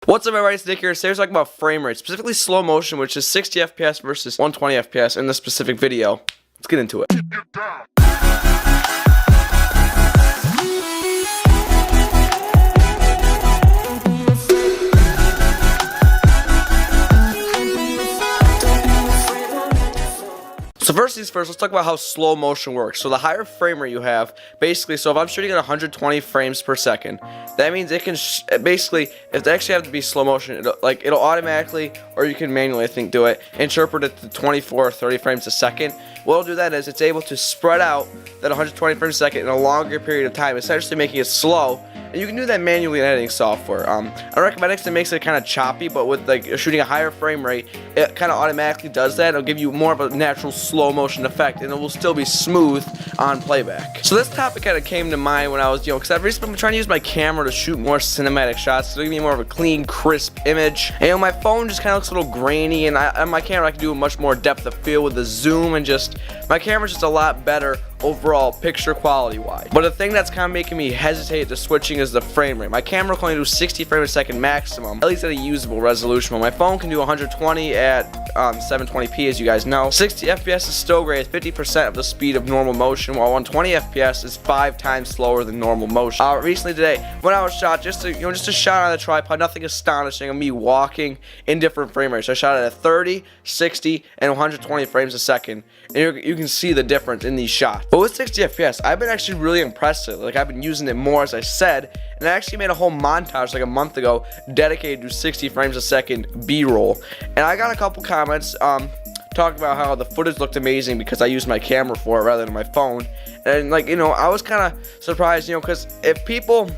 What's up everybody, it's Nick here. Today we're talking about frame rate, specifically slow motion, which is 60 FPS versus 120 FPS in this specific video. Let's get into it. So first things first, let's talk about how slow motion works. So the higher frame rate you have, basically, so if I'm shooting at 120 frames per second, that means it can basically, if they actually have to be slow motion, it'll automatically, or you can manually, I think, do it, interpret it to 24 or 30 frames a second. What it'll do that is it's able to spread out that 120 frames a second in a longer period of time, essentially making it slow. And you can do that manually in editing software. I recommend it because it makes it kind of choppy, but with like shooting a higher frame rate, it kind of automatically does that. It'll give you more of a natural slow motion effect, and it will still be smooth on playback. So this topic kind of came to mind when I was, because I've recently been trying to use my camera to shoot more cinematic shots, to give me more of a clean, crisp image. And my phone just kind of looks a little grainy, and on my camera I can do a much more depth of field with the zoom, and just my camera's just a lot better overall picture quality wise. But the thing that's kind of making me hesitate to switching is the frame rate. My camera can only do 60 frames a second maximum, at least at a usable resolution. My phone can do 120 at 720p, as you guys know. 60 FPS is still great, 50% of the speed of normal motion, while 120 FPS is 5 times slower than normal motion. Recently today, when I was shot, just a shot on the tripod, nothing astonishing of me walking in different frame rates. I shot it at 30, 60, and 120 frames a second, and you can see the difference in these shots. But with 60 FPS, I've been actually really impressed with it. Like, I've been using it more, as I said, and I actually made a whole montage like a month ago dedicated to 60 frames a second B-roll. And I got a couple comments talking about how the footage looked amazing because I used my camera for it rather than my phone. And I was kind of surprised, because if people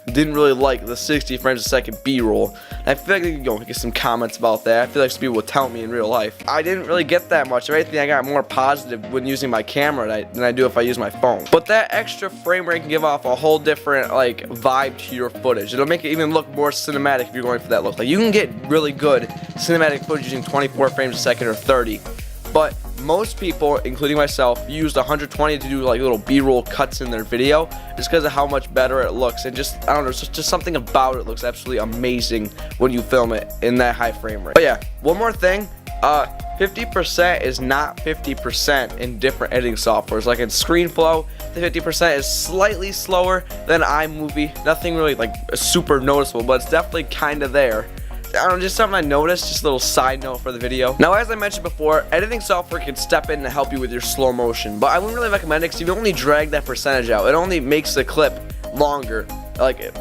didn't really like the 60 frames a second B-roll, I feel like you can get some comments about that. I feel like some people would tell me in real life. I didn't really get that much. If anything, I got more positive when using my camera than I do if I use my phone. But that extra frame rate can give off a whole different vibe to your footage. It'll make it even look more cinematic if you're going for that look. Like, you can get really good cinematic footage using 24 frames a second or 30. But most people, including myself, used 120 to do little B-roll cuts in their video just because of how much better it looks, and just, I don't know, just something about it looks absolutely amazing when you film it in that high frame rate. But yeah, one more thing, 50% is not 50% in different editing softwares. Like in ScreenFlow, the 50% is slightly slower than iMovie. Nothing really super noticeable, but it's definitely kind of there. I don't know, just something I noticed, just a little side note for the video. Now, as I mentioned before, editing software can step in to help you with your slow motion, but I wouldn't really recommend it because you only drag that percentage out. It only makes the clip longer,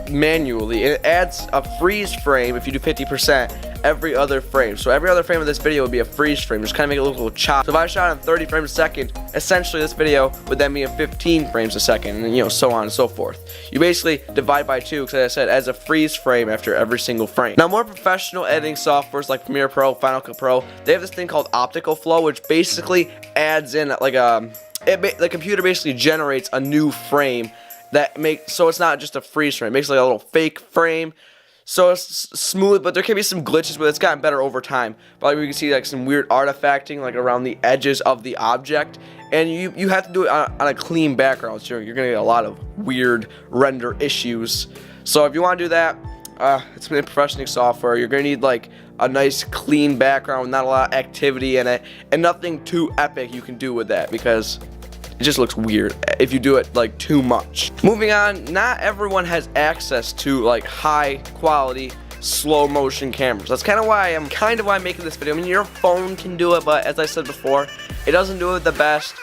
manually. It adds a freeze frame if you do 50% every other frame. So every other frame of this video would be a freeze frame, just kind of make it look a little choppy. So if I shot on 30 frames a second, essentially this video would then be in 15 frames a second, and so on and so forth. You basically divide by 2, because as I said, as a freeze frame after every single frame. Now, more professional editing softwares like Premiere Pro, Final Cut Pro, they have this thing called optical flow, which basically adds in the computer basically generates a new frame so it's not just a freeze frame. It makes a little fake frame, so it's smooth, but there can be some glitches, but it's gotten better over time. But we can see some weird artifacting around the edges of the object, and you have to do it on a clean background, so you're gonna get a lot of weird render issues. So if you want to do that, it's in professional software. You're gonna need a nice clean background, not a lot of activity in it, and nothing too epic you can do with that, because it just looks weird if you do it too much. Moving on, not everyone has access to high quality slow motion cameras. That's kind of why I'm making this video. I mean, your phone can do it, but as I said before, it doesn't do it the best.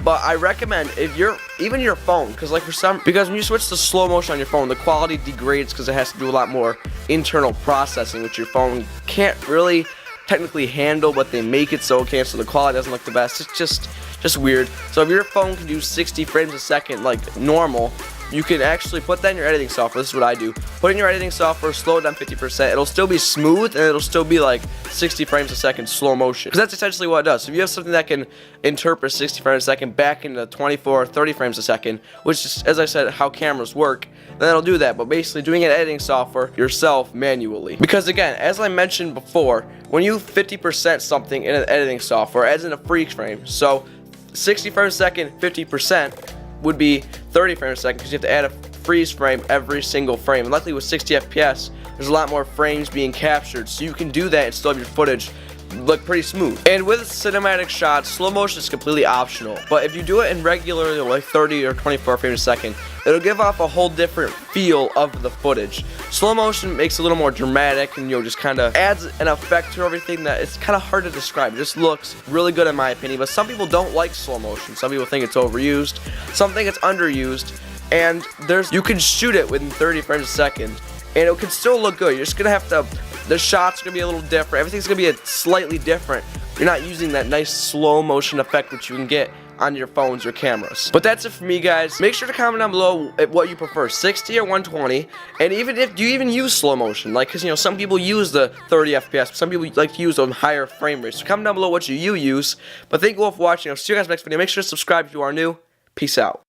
But I recommend even your phone, because when you switch to slow motion on your phone, the quality degrades because it has to do a lot more internal processing, which your phone can't really technically handle, but they make it so it can, so the quality doesn't look the best. It's just weird. So if your phone can do 60 frames a second like normal, you can actually put that in your editing software. This is what I do. Put in your editing software, slow it down 50%. It'll still be smooth, and it'll still be 60 frames a second slow motion. Because that's essentially what it does. So if you have something that can interpret 60 frames a second back into 24 or 30 frames a second, which is, as I said, how cameras work, then it'll do that. But basically doing an editing software yourself manually. Because again, as I mentioned before, when you 50% something in an editing software, it adds in a freeze frame. So 60 frames a second, 50% would be 30 frames a second, because you have to add a freeze frame every single frame. And luckily with 60 FPS, there's a lot more frames being captured, so you can do that and still have your footage look pretty smooth. And with cinematic shots, slow motion is completely optional, but if you do it in regular, like 30 or 24 frames a second, it'll give off a whole different feel of the footage. Slow motion makes it a little more dramatic and, just kind of adds an effect to everything that it's kind of hard to describe. It just looks really good in my opinion, but some people don't like slow motion. Some people think it's overused, some think it's underused, and you can shoot it within 30 frames a second and it can still look good. You're just gonna have to, the shots are gonna be a little different, everything's gonna be slightly different. You're not using that nice slow motion effect which you can get on your phones or cameras. But that's it for me, guys. Make sure to comment down below what you prefer, 60 or 120, and even if do you even use slow motion, like, because some people use the 30 FPS, some people like to use a higher frame rate. So comment down below what you use. But thank you all for watching. I'll see you guys next video. Make sure to subscribe if you are new. Peace out.